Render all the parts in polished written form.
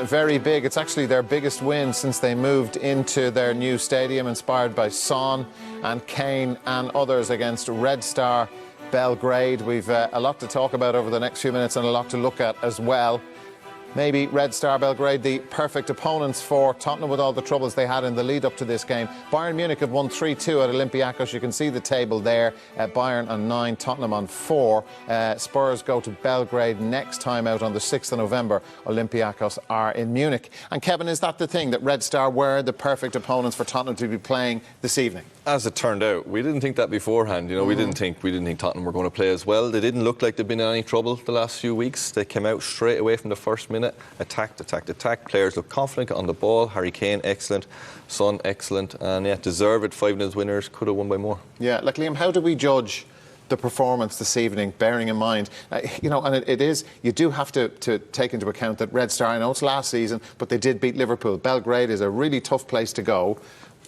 very big. It's actually their biggest win since they moved into their new stadium, inspired by Son and Kane and others, against Red Star Belgrade. We've a lot to talk about over the next few minutes and a lot to look at as well. Maybe Red Star Belgrade, the perfect opponents for Tottenham with all the troubles they had in the lead up to this game. Bayern Munich have won 3-2 at Olympiacos. You can see the table there. Bayern on 9, Tottenham on 4. Spurs go to Belgrade next time out on the 6th of November. Olympiacos are in Munich. And Kevin, is that the thing, that Red Star were the perfect opponents for Tottenham to be playing this evening? As it turned out, we didn't think that beforehand. You know, we didn't think Tottenham were going to play as well. They didn't look like they've been in any trouble the last few weeks. They came out straight away from the first minute, attacked. Players looked confident on the ball. Harry Kane, excellent. Son, excellent. And yeah, deserved 5-0 winners. Could have won by more. Yeah, like Liam, how do we judge the performance this evening, bearing in mind, you know, and it is, you do have to take into account that Red Star, I know it's last season, but they did beat Liverpool. Belgrade is a really tough place to go,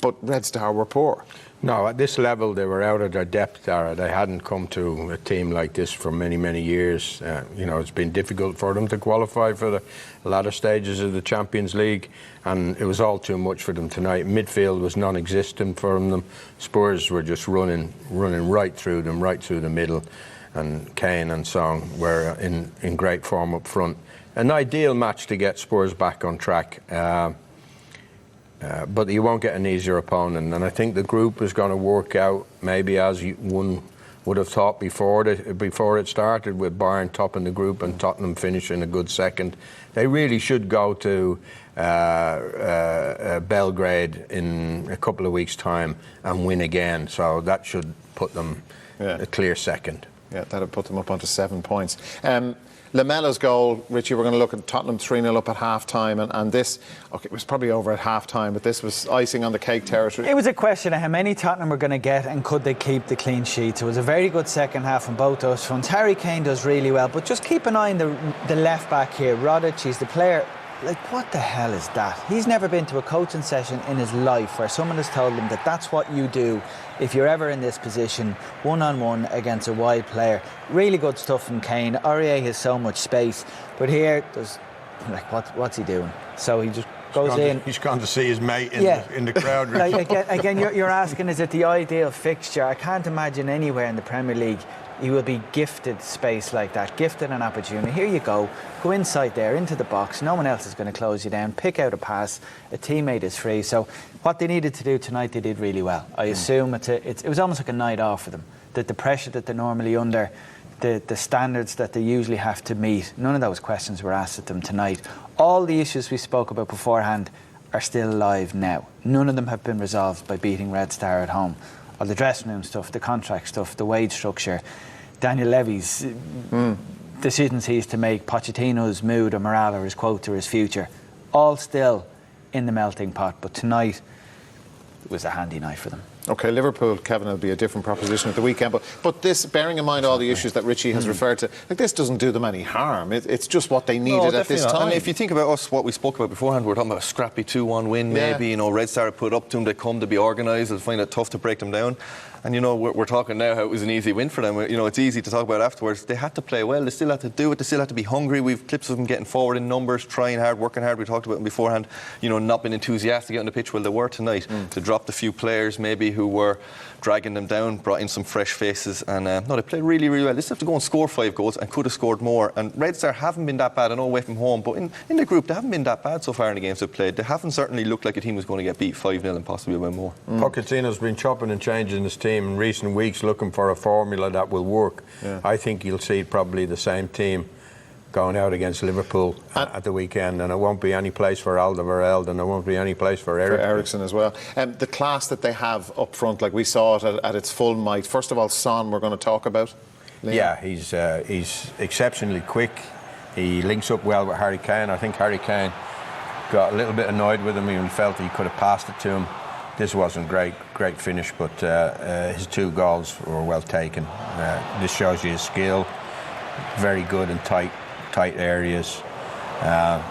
but Red Star were poor. No, at this level they were out of their depth, Dara. They hadn't come to a team like this for many, many years. You know, it's been difficult for them to qualify for the latter stages of the Champions League, and it was all too much for them tonight. Midfield was non-existent for them. Spurs were just running right through them, right through the middle, and Kane and Son were in great form up front. An ideal match to get Spurs back on track. But you won't get an easier opponent, and I think the group is going to work out maybe as one would have thought before it started, with Bayern topping the group and Tottenham finishing a good second. They really should go to Belgrade in a couple of weeks' time and win again, so that should put them a clear second. Yeah, that would put them up onto 7 points. Lamela's goal, Richie, we're going to look at Tottenham 3-0 up at half-time, and this, okay, it was probably over at half-time, but this was icing on the cake territory. It was a question of how many Tottenham were going to get and could they keep the clean sheets. It was a very good second half on both those fronts. Harry Kane does really well, but just keep an eye on the left-back here. Rodic, he's the player. Like, what the hell is that? He's never been to a coaching session in his life where someone has told him that that's what you do if you're ever in this position, one-on-one against a wide player. Really good stuff from Kane. Aurier has so much space, but here, there's like, what's he doing? So he just goes in. He's gone to see his mate in the crowd. Like, again, you're asking, is it the ideal fixture? I can't imagine anywhere in the Premier League you will be gifted space like that, gifted an opportunity. Here you go inside there, into the box, no one else is going to close you down, pick out a pass, a teammate is free. So what they needed to do tonight, they did really well. I assume it was almost like a night off for them. The pressure that they're normally under, the standards that they usually have to meet, none of those questions were asked at them tonight. All the issues we spoke about beforehand are still alive now. None of them have been resolved by beating Red Star at home. All the dressing room stuff, the contract stuff, the wage structure, Daniel Levy's decisions he's to make, Pochettino's mood or morale or his quote or his future, all still in the melting pot. But tonight, it was a handy night for them. OK, Liverpool, Kevin, will be a different proposition at the weekend. But this, bearing in mind all the issues that Richie has referred to, like, this doesn't do them any harm. It's just what they needed at this time. And if you think about us, what we spoke about beforehand, we were talking about a scrappy 2-1 win, maybe. You know, Red Star put up to them, they come to be organised, they'll find it tough to break them down. And, you know, we're talking now how it was an easy win for them. You know, it's easy to talk about afterwards. They had to play well. They still had to do it. They still had to be hungry. We've clips of them getting forward in numbers, trying hard, working hard. We talked about them beforehand. You know, not being enthusiastic on the pitch. Well, they were tonight. They dropped a few players maybe who were dragging them down, brought in some fresh faces, and no, they played really, really well. They still have to go and score 5 goals and could have scored more. And Red Star haven't been that bad. I know away from home, but in the group they haven't been that bad so far in the games they've played. They haven't certainly looked like a team who's going to get beat 5-0 and possibly win more. Pochettino's been chopping and changing his team in recent weeks, looking for a formula that will work. I think you'll see probably the same team going out against Liverpool at the weekend, and it won't be any place for Alderweireld, and there won't be any place for Eriksen as well. The class that they have up front, like we saw it at its full might. First of all, Son, we're going to talk about. Liam. Yeah, he's exceptionally quick. He links up well with Harry Kane. I think Harry Kane got a little bit annoyed with him. He felt he could have passed it to him. This wasn't great finish, but his 2 goals were well taken. This shows you his skill. Very good in tight areas. And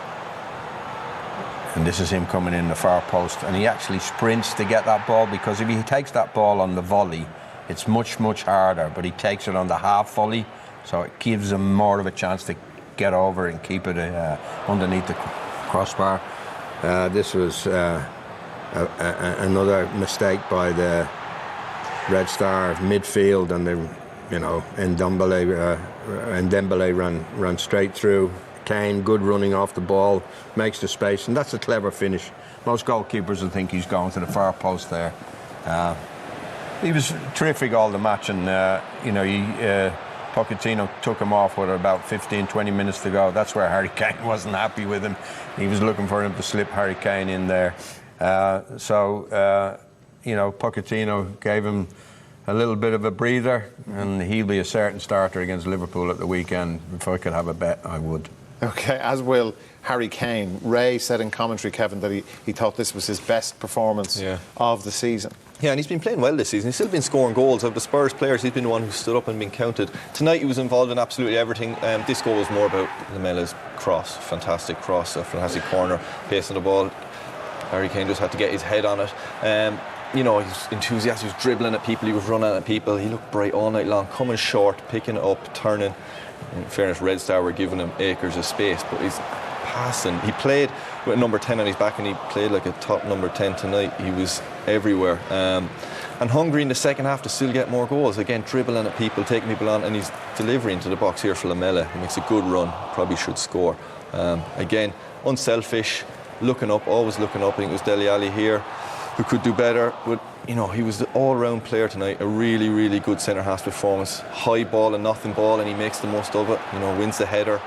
this is him coming in the far post, and he actually sprints to get that ball, because if he takes that ball on the volley, it's much harder, but he takes it on the half volley, so it gives him more of a chance to get over and keep it underneath crossbar. This was another mistake by the Red Star midfield, and Dembele ran straight through. Kane, good running off the ball, makes the space, and that's a clever finish. Most goalkeepers will think he's going to the far post there. He was terrific all the match, and Pochettino took him off with about 15-20 minutes to go. That's where Harry Kane wasn't happy with him. He was looking for him to slip Harry Kane in there. Pochettino gave him a little bit of a breather, and he'll be a certain starter against Liverpool at the weekend. If I could have a bet, I would. Okay, as will Harry Kane. Ray said in commentary, Kevin, that he thought this was his best performance of the season. Yeah, and he's been playing well this season. He's still been scoring goals. Of the Spurs players, he's been the one who stood up and been counted. Tonight he was involved in absolutely everything. This goal was more about Lamela's cross. Fantastic cross, a fantastic corner, pace on the ball. Harry Kane just had to get his head on it. He was enthusiastic, he was dribbling at people, he was running at people. He looked bright all night long, coming short, picking it up, turning. In fairness, Red Star were giving him acres of space, but he's passing. He played with number 10 on his back, and he played like a top number 10 tonight. He was everywhere. And hungry in the second half to still get more goals. Again, dribbling at people, taking people on, and he's delivering to the box here for Lamela. He makes a good run, probably should score. Again, unselfish, looking up, always looking up. I think it was Dele Alli here who could do better, but he was the all-round player tonight. A really, really good centre-half performance. High ball and nothing ball, and he makes the most of it. Wins the header,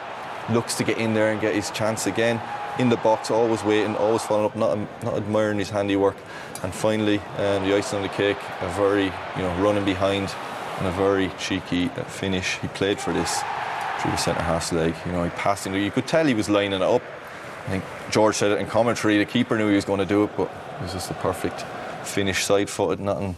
looks to get in there and get his chance again. In the box, always waiting, always following up, not admiring his handiwork. And finally, the icing on the cake, a very, running behind and a very cheeky finish. He played for this through the centre-half's leg. He passed in there. You could tell he was lining it up. I think George said it in commentary. The keeper knew he was going to do it, but it was just a perfect finish, side-footed, nothing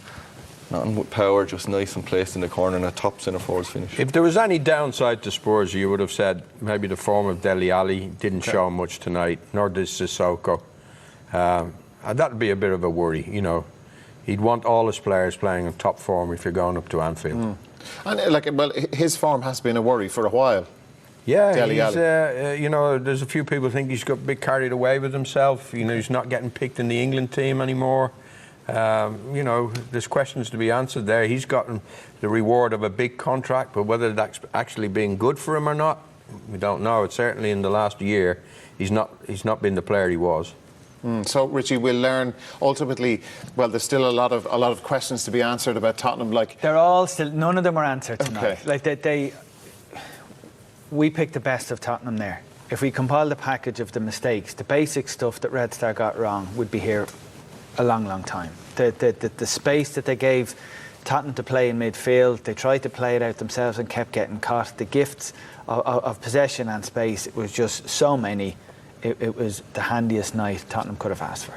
with power, just nice and placed in the corner, and a top centre-forward's finish. If there was any downside to Spurs, you would have said maybe the form of Dele Alli didn't show much tonight, nor did Sissoko. And that'd be a bit of a worry, He'd want all his players playing in top form if you're going up to Anfield. And his form has been a worry for a while. Yeah, there's a few people think he's got a bit carried away with himself. He's not getting picked in the England team anymore. There's questions to be answered there. He's gotten the reward of a big contract, but whether that's actually been good for him or not, we don't know. It's certainly in the last year, he's not been the player he was. So, Richie, we'll learn ultimately. Well, there's still a lot of questions to be answered about Tottenham. They're all still. None of them are answered tonight. Okay. We picked the best of Tottenham there. If we compile the package of the mistakes, the basic stuff that Red Star got wrong would be here a long, long time. The space that they gave Tottenham to play in midfield, they tried to play it out themselves and kept getting caught. The gifts of possession and space, it was just so many. It was the handiest night Tottenham could have asked for.